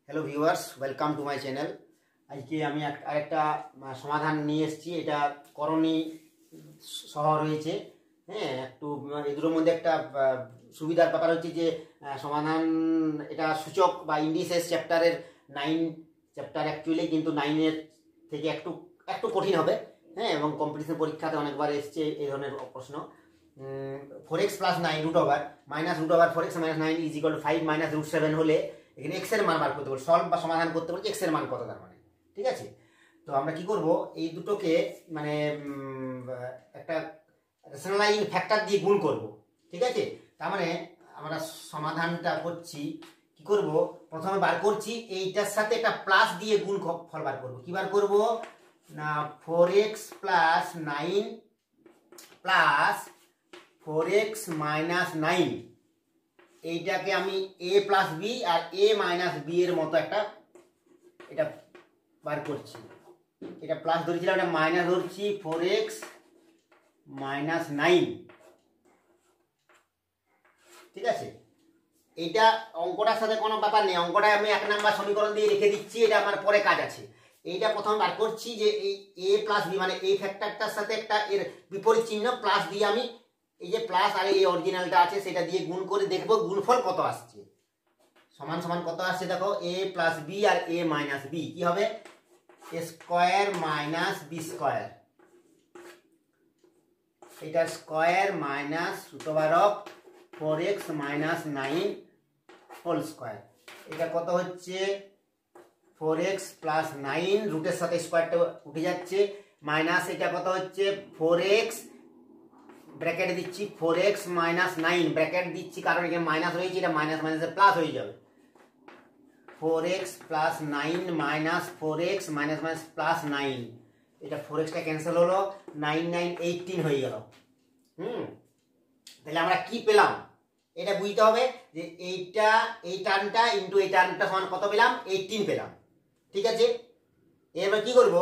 Hello viewers, welcome to my channel. আজকে আমি আরেকটা সমাধান নিয়ে এসেছি। এটা করণী সহ রয়েছে। হ্যাঁ, একটু এগুলোর মধ্যে একটা সুবিধার ব্যাপার হচ্ছে যে সমাধান এটা সূচক বা ইন্ডিসেস চ্যাপ্টারের 9 চ্যাপ্টার অ্যাকচুয়ালি, কিন্তু 9-এর থেকে একটু একটু কঠিন হবে। হ্যাঁ, এবং কম্পিটিশন পরীক্ষাতে অনেকবার এসছে এই ধরনের প্রশ্ন। 4x plus 9 root over minus root over 4x minus 9 is equal to 5 minus root 7 হলে এখানে এক্স এর মান বার করতে বলবো, সলভ বা সমাধান করতে বলছি এক্স এর মান কত, তার মানে ঠিক আছে। তো আমরা কি করব, এই দুটোকে মানে একটা রেশনালাইজিং ফ্যাক্টর দিয়ে গুণ করব, ঠিক আছে। তার মানে আমরা সমাধানটা করছি, কি করব, প্রথমে বার করছি এইটার সাথে একটা প্লাস দিয়ে গুণ ফল বার করব। কি বার করব না, 4x plus 9 plus 4x minus 9, এইটাকে আমি a প্লাস বি আর a মাইনাস বি এর মতো একটা এটা বার করছি। এটা প্লাস ধরেছিলাম, এটা মাইনাস ধরছি 4x মাইনাস 9, ঠিক আছে। এটা অঙ্কটার সাথে কোনো ব্যাপার নেই, অঙ্কটা আমি 1 নাম্বার সমীকরণ দিয়ে রেখে দিচ্ছি, এটা আমার পরে কাজ আছে। এইটা প্রথমে বার করছি যে এই a প্লাস বি মানে এই ফ্যাক্টরটার সাথে একটা এর বিপরীত চিহ্ন প্লাস দিয়ে আমি এই যে প্লাস আর এই অরিজিনালটা আছে সেটা দিয়ে গুণ করে দেখব গুণফল কত আসছে। সমান সমান কত আসছে দেখো, a প্লাস বি আর a মাইনাস বি কি হবে, a square minus B square, এটা square minus root over of 4x minus 9 whole square. এটা কত হচ্ছে 4x প্লাস 9, রুটের সাথে স্কয়ারটা উঠে যাচ্ছে, মাইনাস এটা কত হচ্ছে 4x ব্র্যাকেট দিচ্ছি 4x মাইনাস 9 ব্র্যাকেট দিচ্ছি কারণ এখানে মাইনাস রয়েছে, এটা মাইনাস মাইনাসে প্লাস হয়ে যাবে। 4x plus 9 minus 4x minus minus plus 9, এটা 4xটা ক্যান্সেল হলো, 9 9 18 হয়ে গেল। তাহলে আমরা কি পেলাম এটা বুঝতে হবে যে এইটা এই টার্মটা ইনটু এই টার্মটা সমান কত পেলাম, 18 পেলাম, ঠিক আছে। এবার কি করব,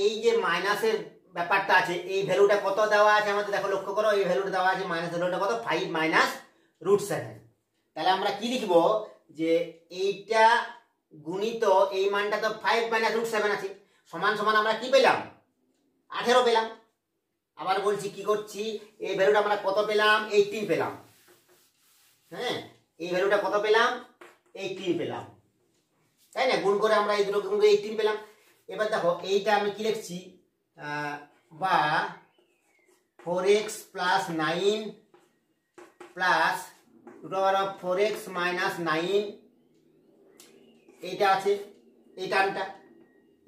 এই যে মাইনাসের ব্যাপারটা আছে এই ভ্যালুটা কত দেওয়া আছে আমাদের, দেখো লক্ষ্য করো এই ভ্যালুটা দেওয়া আছে, মাইনাস ভ্যালুটা কত 5 মাইনাস রুট 7। তাহলে আমরা কি লিখব যে এইটা গুণিত এই মানটা তো 5 মাইনাস রুট 7 আছে, সমান সমান আমরা কি পেলাম 18 পেলাম। আবার বলছি কি করছি, এই ভ্যালুটা আমরা কত পেলাম 18 পেলাম। হ্যাঁ, এই ভ্যালুটা কত পেলাম 18 পেলাম, তাই না। গুণ করে আমরা এই দুটো গুণ করে 18 পেলাম। এবার দেখো এইটা আমি কি লিখছি, বা 4x plus 9 plus root over of 4x minus 9, এইটা আছে এই টার্মটা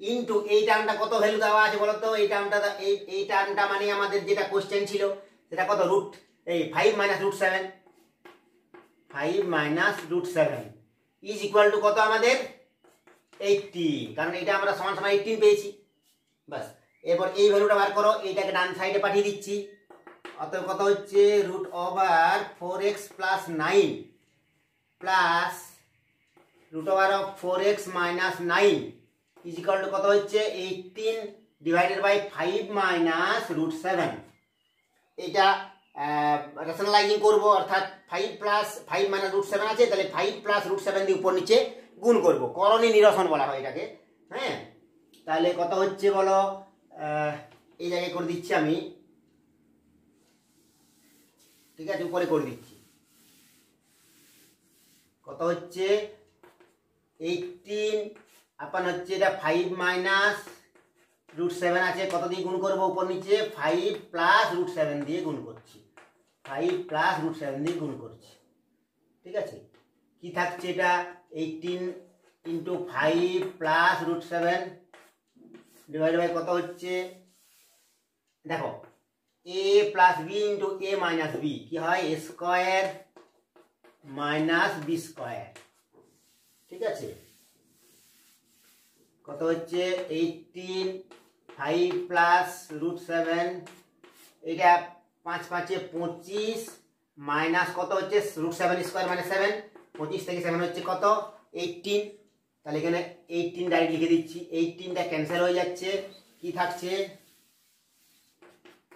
ইনটু এই টার্মটা কত ভ্যালু দেওয়া আছে বলো তো, এই টার্মটা এই টার্মটা মানে আমাদের যেটা কোশ্চেন ছিল সেটা কত রুট এই 5 minus root 7, 5 minus root 7 is equal to কত আমাদের 18, কারণ এটা আমরা সমান সমান 18 পেয়েছি। বাস, এরপর এই ভ্যালুটা বার করো, এইটাকে ডান সাইডে পাঠিয়ে দিচ্ছি। অতএব কত হচ্ছে root over 4x plus 9 plus root over of 4x minus 9 is equal to কত হচ্ছে 18 ডিভাইডেড বাই 5 মাইনাস রুট 7। এটা রেশনালাইজিং করবো, অর্থাৎ 5 প্লাস 5 মাইনাস রুট 7 আছে, তাহলে 5 প্লাস রুট 7 দিয়ে উপর নিচে গুণ করব, করণী নিরসন বলা হয় এটাকে। হ্যাঁ, তাহলে কত হচ্ছে বলো, এই জায়গায় করে দিচ্ছি আমি, ঠিক আছে, উপরে করে দিচ্ছি। কত হচ্ছে 18 আপন হচ্ছে এটা 5 মাইনাস রুট 7 আছে, কত দিয়ে গুণ করবো উপর নিচে 5 প্লাস রুট 7 দিয়ে গুণ করছি, 5 প্লাস রুট 7 দিয়ে গুণ করছি, ঠিক আছে। কি থাকছে এটা 18 into 5 plus root 7 divide by কত হচ্ছে, দেখো a plus b into a minus B কি হয় a square minus b square, ঠিক আছে। কত হচ্ছে 18 5 প্লাস রুট 7, এটা 5 5 25 মাইনাস কত হচ্ছে রুট 7 স্কোয়ার মানে 7, 25 থেকে 7 হচ্ছে কত 18, তাহলে এখানে 18 ডাইরেক্ট লিখে দিচ্ছি, 18টা ক্যান্সেল হয়ে যাচ্ছে, কি থাকছে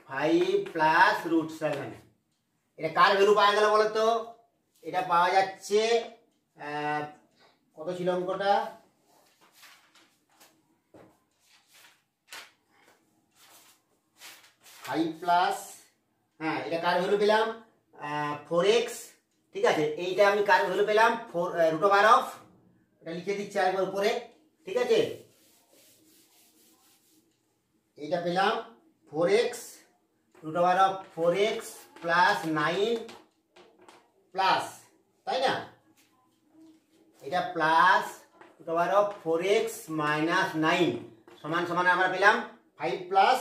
5 প্লাস রুট 7। এটা কার ভ্যালু পাওয়া গেল বলো তো, এটা পাওয়া যাচ্ছে কত ছিল অঙ্কটা? ফাইভ প্লাস, হ্যাঁ এটা কার ভ্যালু পেলাম 4x, ঠিক আছে। এইটা আমি কার ভ্যালু পেলাম রুট ওভার অফ, এটা লিখে দিচ্ছি আরেকবার উপরে, ঠিক আছে। এইটা পেলাম 4x root over of 4x plus 9 plus, তাই না, এটা plus root over of 4x minus 9 সমান সমান আমরা পেলাম 5 প্লাস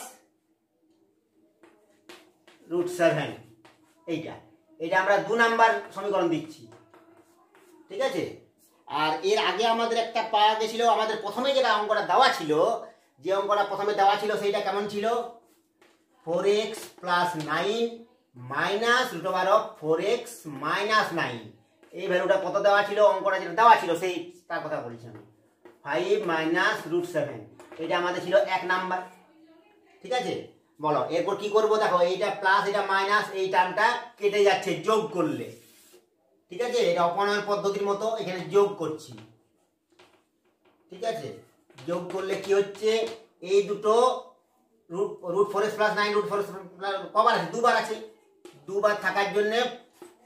রুট 7। এইটা আমরা 2 নাম্বার সমীকরণ দিচ্ছি, ঠিক আছে। আর এর আগে আমাদের একটা পাওয়া গেছিল, আমাদের প্রথমে যেটা অঙ্কটা দেওয়া ছিল, যে অঙ্কটা প্রথমে দেওয়া ছিল সেইটা কেমন ছিল? 4x plus 9 minus root over of 4x minus 9, এই ভ্যালুটা কত দেওয়া ছিল? অঙ্কটা যেটা দেওয়া ছিল সেই তার কথা বলছি আমি, 5 মাইনাস রুট 7, এটা আমাদের ছিল 1 নাম্বার, ঠিক আছে। বলো এরপর কি করব? দেখো এইটা প্লাস এটা মাইনাস, এই টার্মটা কেটে যাচ্ছে যোগ করলে, ঠিক আছে। এটা অপনয়ন পদ্ধতির মতো এখানে যোগ করছি, ঠিক আছে। যোগ করলে কি হচ্ছে? এই দুটো root 4x plus 9 root 4x কবার আছে? দুবার আছে, দুবার থাকার জন্য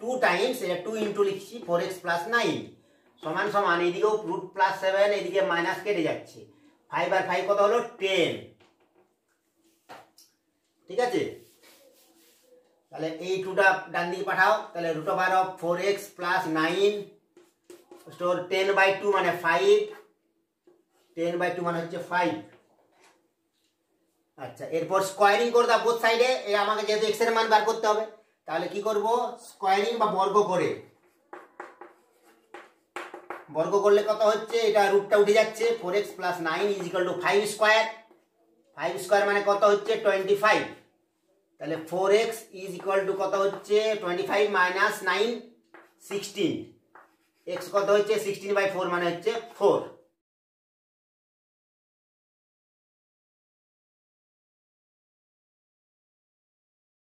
2 টাইমস, এটা 2 ইন্টু লিখছি 4x প্লাস 9 সমান সমান এইদিকেও রুট প্লাস 7, এইদিকে মাইনাস কেটে যাচ্ছে, 5 আর 5 কত হলো? 10, ঠিক আছে। তাহলে এই 2টা ডান দিকে পাঠাও, তাহলে root over of 4x plus 9 স্টোর 10/2 মানে 5, 10/2 মানে হচ্ছে 5। আচ্ছা, এরপর স্কোয়ারিং করে দাও বোথ সাইডে, এই আমাকে যেহেতু x এর মান বার করতে হবে, তাহলে কি করব? স্কোয়ারিং বা বর্গ করে, বর্গ করলে কত হচ্ছে? এটা রুটটা উঠে যাচ্ছে, 4x plus 9 is equal to 5 square, 5 square মানে কত হচ্ছে? 25, তাহলে 4x ইজ ইকুয়াল টু কত হচ্ছে? 25 মাইনাস 9 16, x কত হচ্ছে? 16/4 মানে হচ্ছে 4।